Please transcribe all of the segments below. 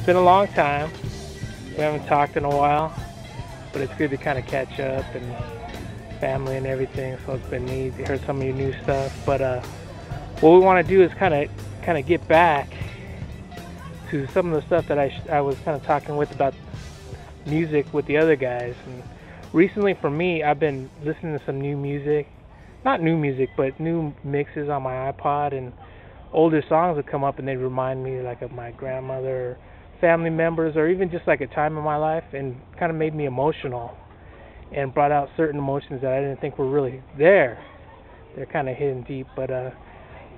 been a long time. We haven't talked in a while, but it's good to kind of catch up and family and everything. So it's been neat to hear some of your new stuff. But what we want to do is kind of get back to some of the stuff that I was kind of talking with about music with the other guys. And recently, for me, I've been listening to some new music, not new music, but new mixes on my iPod, and older songs would come up and they remind me like of my grandmother, or family members, or even just like a time in my life, and kind of made me emotional and brought out certain emotions that I didn't think were really there. They're kind of hidden deep. But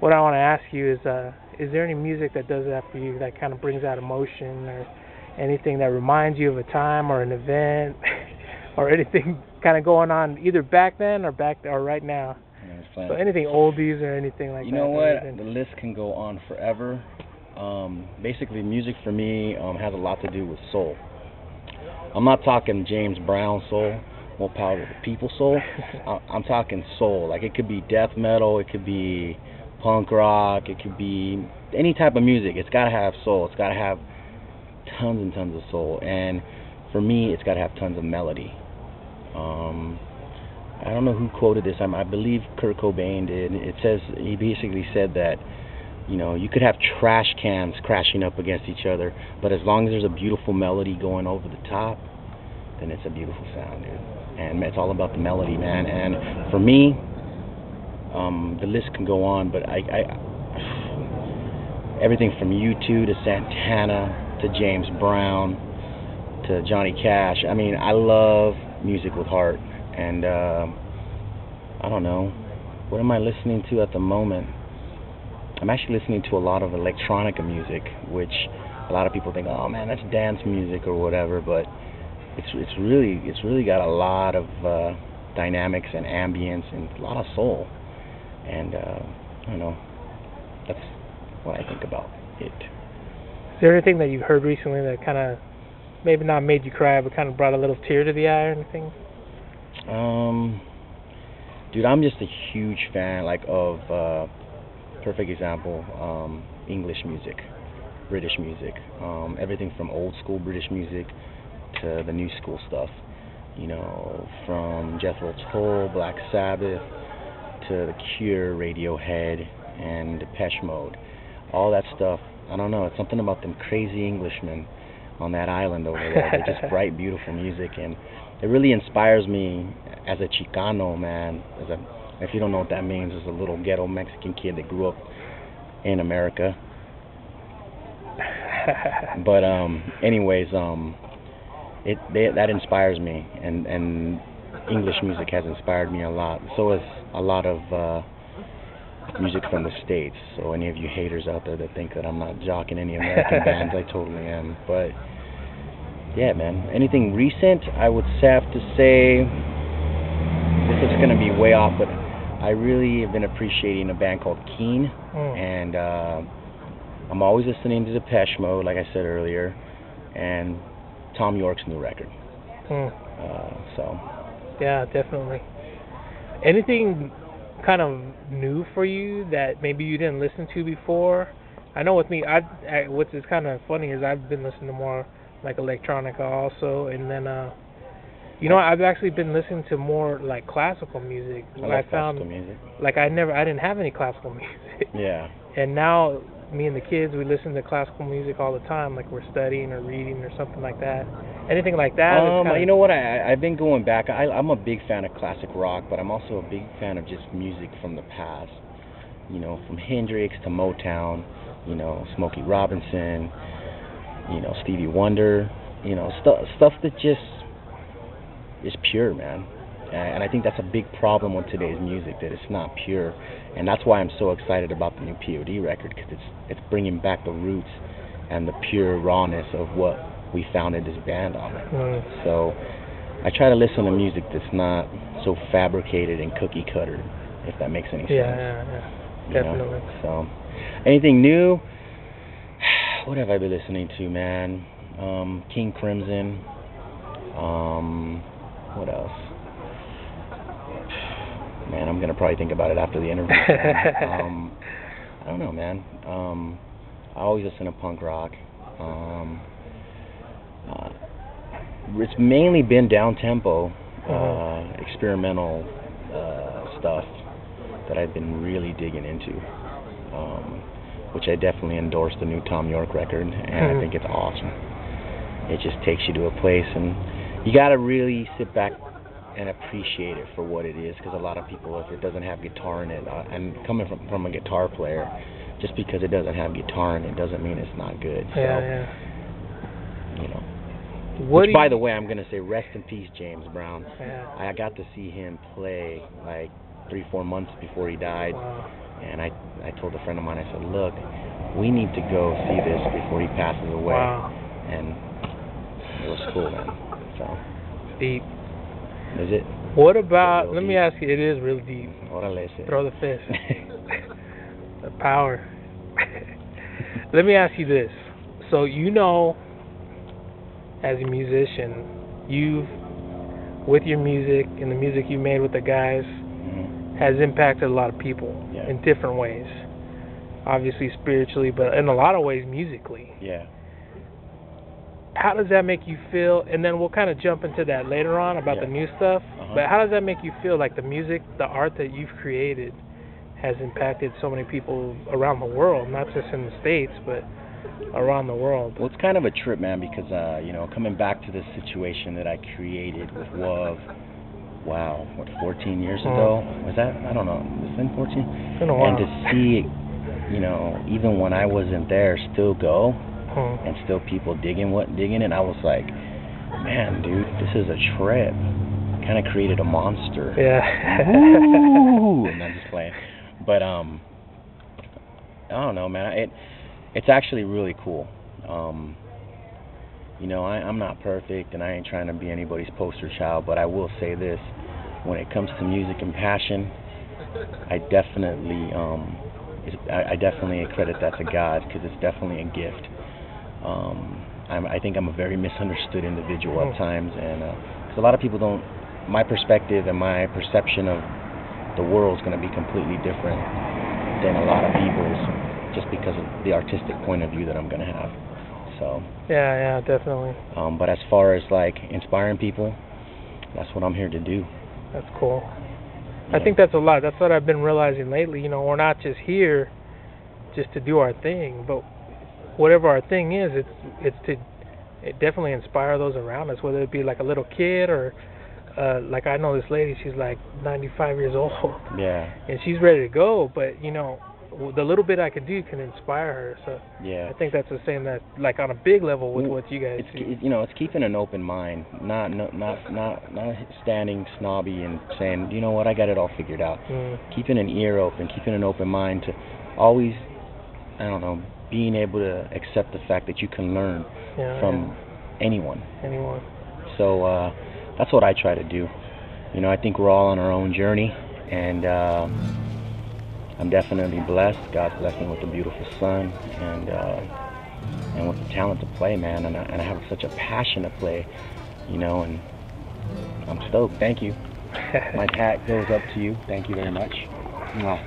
what I want to ask you is there any music that does that for you, that kind of brings out emotion, or anything that reminds you of a time or an event or anything kind of going on either back then or right now? So anything oldies or anything like that. You know what? The list can go on forever. Basically, music for me has a lot to do with soul. I'm not talking James Brown soul, more power to the people soul. I'm talking soul. Like, it could be death metal, it could be punk rock, it could be any type of music. It's got to have soul. It's got to have tons and tons of soul. And for me, it's got to have tons of melody. I don't know who quoted this. I believe Kurt Cobain did. It says, he basically said that, you know, you could have trash cans crashing up against each other, but as long as there's a beautiful melody going over the top, then it's a beautiful sound, dude. And it's all about the melody, man. And for me, the list can go on, but everything from U2 to Santana to James Brown to Johnny Cash. I mean, I love music with heart. And I don't know, what am I listening to at the moment? I'm actually listening to a lot of electronica music, which a lot of people think, oh man, that's dance music or whatever, but it's really got a lot of dynamics and ambience and a lot of soul. And I don't know, that's what I think about it. Is there anything that you heard recently that kind of maybe not made you cry, but kind of brought a little tear to the eye or anything? Dude, I'm just a huge fan, like, of perfect example, English music, British music, everything from old school British music to the new school stuff, you know, from Jethro Tull, Black Sabbath, to The Cure, Radiohead, and Depeche Mode. All that stuff, I don't know, it's something about them crazy Englishmen on that island over there. They're just bright, beautiful music, and it really inspires me as a Chicano, man. If you don't know what that means, as a little ghetto Mexican kid that grew up in America. But anyways, that inspires me, and English music has inspired me a lot. So has a lot of music from the States. So any of you haters out there that think that I'm not jocking any American bands, I totally am. But yeah, man, anything recent, I would have to say, this is going to be way off, but I really have been appreciating a band called Keane, and I'm always listening to Depeche Mode, like I said earlier, and Tom York's new record. So yeah, definitely. Anything kind of new for you that maybe you didn't listen to before? I know with me, what's is kind of funny is I've been listening to more like electronica also, and then you know, I've actually been listening to more like classical music. I found classical music. Like I didn't have any classical music. Yeah. And now me and the kids, we listen to classical music all the time, like we're studying or reading or something like that. Anything like that? You know what? I've been going back. I'm a big fan of classic rock, but I'm also a big fan of just music from the past. You know, from Hendrix to Motown. You know, Smokey Robinson. You know, Stevie Wonder. You know, stuff that just is pure, man. And I think that's a big problem with today's music, that it's not pure. And that's why I'm so excited about the new P.O.D. record, because it's bringing back the roots and the pure rawness of what we founded this band on. So I try to listen to music that's not so fabricated and cookie cutter, if that makes any sense. Yeah, definitely. So anything new? What have I been listening to, man? King Crimson. What else? Man, I'm gonna probably think about it after the interview. I don't know, man. I always listen to punk rock. It's mainly been down-tempo, experimental stuff that I've been really digging into, which I definitely endorse the new Tom York record, and I think it's awesome. It just takes you to a place, and you got to really sit back and appreciate it for what it is, because a lot of people, if it doesn't have guitar in it, and coming from a guitar player, just because it doesn't have guitar in it doesn't mean it's not good. So, you know. Which, by the way, I'm going to say rest in peace, James Brown. Yeah. I got to see him play like 3-4 months before he died. Wow. And I told a friend of mine, I said, look, we need to go see this before he passes away. Wow. And it was cool, man. So. Deep. Is it? What about, let me ask you, it is really deep. Throw the fist. The power. Let me ask you this. So, you know, as a musician, with your music and the music you made with the guys, has impacted a lot of people in different ways. Obviously spiritually, but in a lot of ways musically. Yeah. How does that make you feel? And then we'll kind of jump into that later on about the new stuff. But how does that make you feel, like the music, the art that you've created has impacted so many people around the world, not just in the States, but around the world? Well, it's kind of a trip, man, because, you know, coming back to this situation that I created with WOV, 14 years ago? Was that? I don't know. It's been 14? It's been a while. And to see, you know, even when I wasn't there, still go, and still people digging it, I was like, man, dude, this is a trip. Kind of created a monster. Yeah. Ooh, I'm not just playing. But, I don't know, man. It's actually really cool. You know, I'm not perfect, and I ain't trying to be anybody's poster child, but I will say this. When it comes to music and passion, I definitely credit that to God, because it's definitely a gift. I think I'm a very misunderstood individual at times, and because a lot of people don't, my perspective and my perception of the world's going to be completely different than a lot of people's, just because of the artistic point of view that I'm going to have. So yeah, definitely. But as far as like inspiring people, that's what I'm here to do. That's cool. Yeah. I think that's a lot. That's what I've been realizing lately. You know, we're not just here just to do our thing, but whatever our thing is, it's to definitely inspire those around us, whether it be like a little kid or like I know this lady, she's like 95 years old. Yeah. And she's ready to go, but you know, the little bit I can do can inspire her. So yeah, I think that's the same, that like on a big level with what you guys do. You know, it's keeping an open mind, not standing snobby and saying, you know what, I got it all figured out. Keeping an ear open, keeping an open mind to always, I don't know, being able to accept the fact that you can learn from anyone. So that's what I try to do. You know, I think we're all on our own journey, and I'm definitely blessed. God's blessed me with a beautiful son, and with the talent to play, man. And I have such a passion to play, you know, and I'm stoked. Thank you. My hat goes up to you. Thank you very much. Mwah.